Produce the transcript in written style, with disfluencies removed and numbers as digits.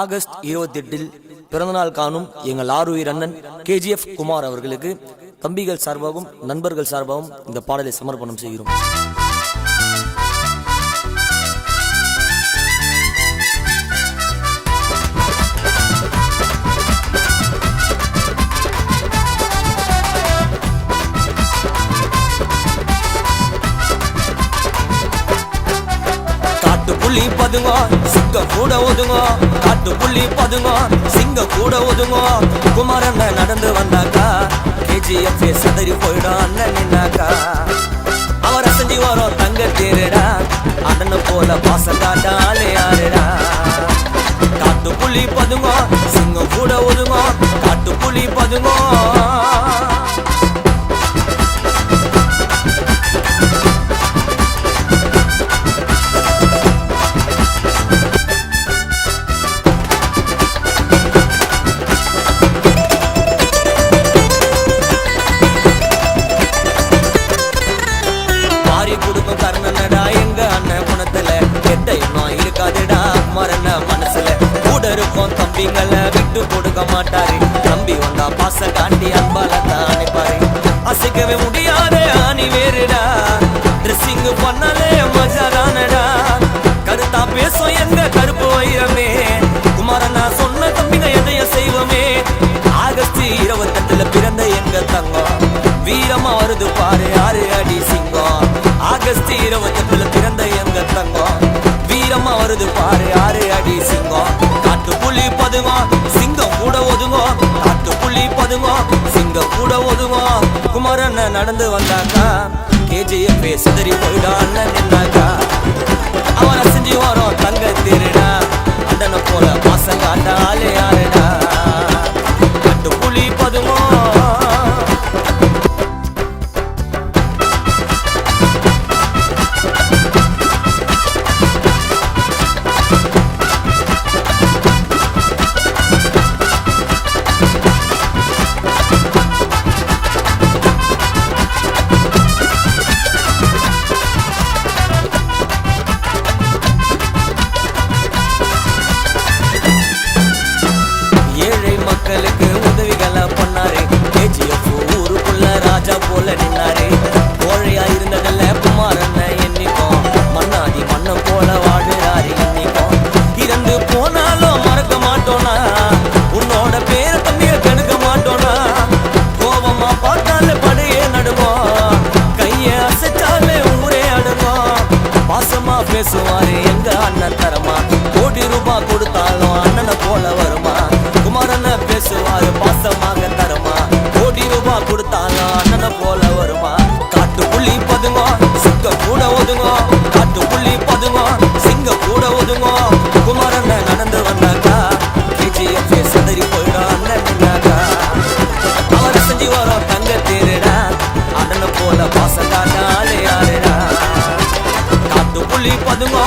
August 28 பிறந்தநாள் காணும் எங்கள் ஆருயிர் அண்ணன் KGF குமார் அவர்களுக்கு தம்பிகள் சார்பாகவும் நண்பர்கள் சார்பாகவும் இந்த பாடலை சமர்ப்பணம் செய்கிறோம். புள்ளி பதுங்க சிங்க கூட ஒதுங்க, காட்டு புள்ளி பதுங்க சிங்க கூட ஒதுங்க. குமாரண்ண நடந்து வந்தாக்கா KGF சதறி போயிடும் அண்ணன் நின்னாக்கா. அவர் அசஞ்சி வரும் தங்க தேருடா, அண்ணனை போல பாசம் காட்டாலே யாருடா. காட்டு புள்ளி பதுங்க சிங்க கூட ஒதுங்க, காட்டு புள்ளி பதுங்க. கர்ணனடா எங்க அண்ணன் குணத்துல கெட்ட எண்ணம் இருக்காதுடா குமாரண்ண மனசுல. கூட இருக்கும் தம்பிங்களை விட்டு கொடுக்க மாட்டாரு, தம்பி வந்தா பாச காட்டி அன்பால தான் அனுப்பாரு. அசைக்கவே முடியாத அணி வேறுடா, ட்ரெஸ்ஸிங் பண்ணாலே மஜாதானடா. கருத்தா பேசும் எங்க கருப்பு வைரமே, குமாரண்ணா சொன்ன தம்பிங்க எதைய செய்வோமே. ஆகஸ்ட் 28 பிறந்த எங்க தங்கம், வீரமா வருது பாரு 6 அடி சிங்கம். ஆகஸ்ட் 28 பிறந்த எங்க தங்கம், வீரமா வருது பாரு 6 அடி சிங்கம். காட்டு புள்ளி பதுங்க சிங்கம் கூட ஒதுங்க, காட்டு புள்ளி பதுங்க சிங்கம் கூட ஒதுங்க. குமாரண்ண நடந்து வந்தாக்கா KGF சிதறி போயிடான் நின்னாக்கா. அவன் அசைஞ்சு வரும் தங்க திருடா, அண்ணனை போல பாசங்க ஆண்டாலே யாருடா. காட்டு புள்ளி பதுங்க. மக்களுக்கு உதவிகளை பண்ணாரு KGF, ஊருக்குள்ள ராஜா போல நின்னாரு. கோழையா இருந்ததில்ல குமாரண்ண என்னைக்கும், மண்ணாதி மண்ணம் போல வாழுறாரு இன்னைக்கும். இறந்து போனாலும் மறக்க மாட்டோனா, உன்னோட பேர தம்பிய கெடுக்க மாட்டோனா. கோபமா பார்த்தாலே படையே நடுவோம், கைய அசைச்சாலே ஊரே அடுவோம். பாசமா பேசுவாரு எங்க அண்ணன் தரமா, கோடி ரூபாய் கொடுத்தாலும் அண்ணனை போல வருமா. குமாரண்ண பேசுவாரு பாசமாக தரமா, கோடி ரூபாய் கொடுத்தாலும் அண்ணனை போல வருமா. காட்டு புள்ளி பதுங்க சிங்க கூட ஒதுங்க, காட்டு புள்ளி பதுங்க சிங்க கூட ஒதுங்க. குமாரண்ண நடந்து வந்தாக்கா KGF சதறி போயிடும் அண்ணன் நின்னாக்கா. அவர் செஞ்சு வரும் தங்க தேருடா, அண்ணனை போல பாசம் காட்டாலே யாருடா. காட்டு புள்ளி பதுங்க